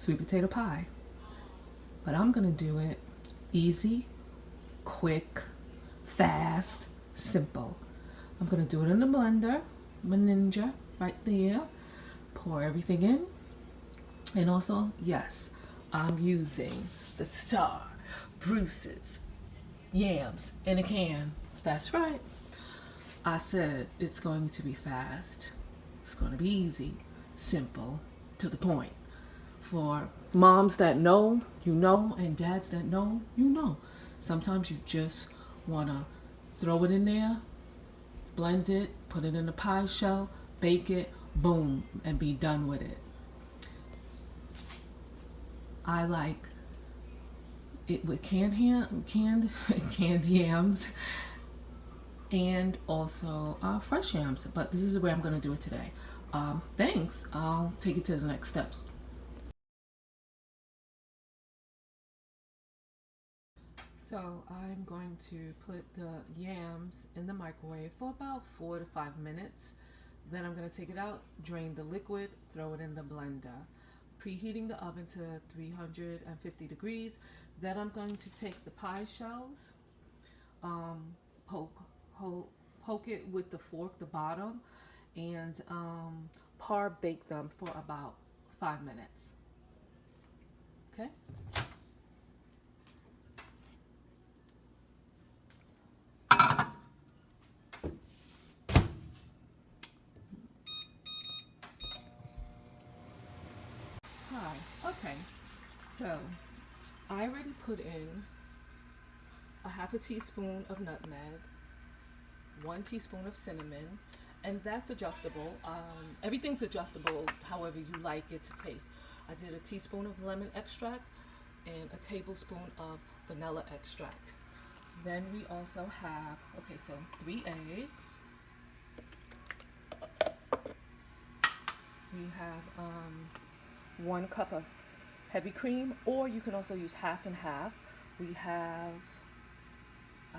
sweet potato pie. But I'm gonna do it easy, quick, fast, simple. I'm gonna do it in the blender, my Ninja, right there. Pour everything in. And also, yes, I'm using the star Bruce's yams in a can. That's right. I said it's going to be fast. It's going to be easy, simple, to the point. For moms that know, you know, and dads that know, you know. Sometimes you just want to throw it in there, blend it, put it in a pie shell, bake it, boom, and be done with it. I like it with canned canned yams and also fresh yams, but this is the way I'm going to do it today. Thanks. I'll take it to the next steps. So I'm going to put the yams in the microwave for about 4 to 5 minutes. Then I'm going to take it out, drain the liquid, throw it in the blender. Preheating the oven to 350 degrees. Then I'm going to take the pie shells, poke it with the fork, the bottom, and par bake them for about 5 minutes. Okay. Hi. Okay. So I already put in a half a teaspoon of nutmeg, 1 teaspoon of cinnamon, and that's adjustable. Everything's adjustable however you like it to taste. I did a teaspoon of lemon extract and a tablespoon of vanilla extract. Then we also have, okay, so 3 eggs. We have 1 cup of heavy cream, or you can also use half and half. We have a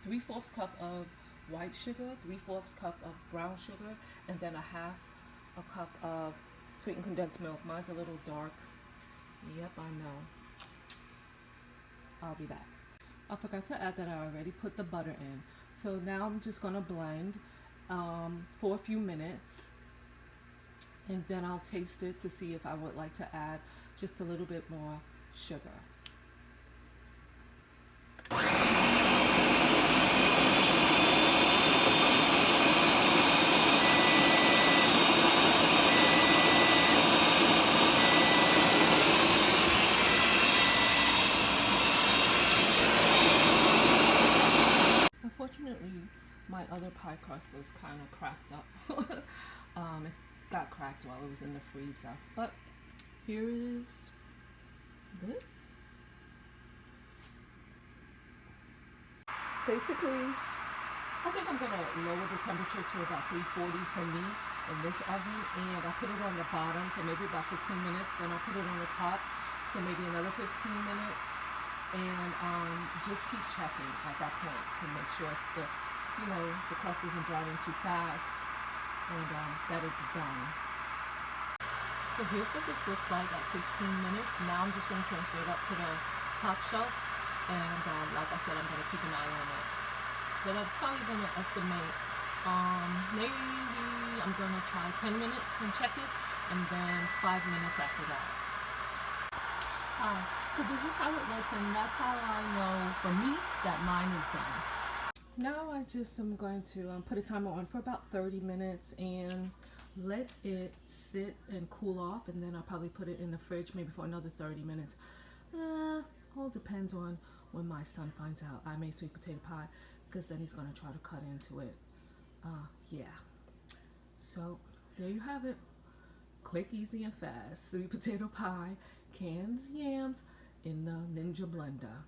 3/4 cup of white sugar, 3/4 cup of brown sugar, and then a half a cup of sweetened condensed milk. Mine's a little dark. Yep, I know. I'll be back. I forgot to add that I already put the butter in. So now I'm just gonna blend for a few minutes, and then I'll taste it to see if I would like to add just a little bit more sugar. Unfortunately, my other pie crust is kind of cracked up. It got cracked while it was in the freezer. But here is this. Basically, I think I'm going to lower the temperature to about 340 for me in this oven, and I'll put it on the bottom for maybe about 15 minutes. Then I'll put it on the top for maybe another 15 minutes, and just keep checking at that point to make sure it's the crust isn't browning too fast, and that it's done. So here's what this looks like at 15 minutes. Now I'm just going to transfer it up to the top shelf, and like I said, I'm going to keep an eye on it. Then I'm probably going to estimate, maybe I'm going to try 10 minutes and check it, and then 5 minutes after that. So this is how it looks, and that's how I know, for me, that mine is done. Now I just am going to put a timer on for about 30 minutes and let it sit and cool off, and then I'll probably put it in the fridge maybe for another 30 minutes. All depends on when my son finds out I made sweet potato pie, because then he's going to try to cut into it. Yeah. So there you have it. Quick, easy, and fast sweet potato pie, canned yams in the Ninja blender.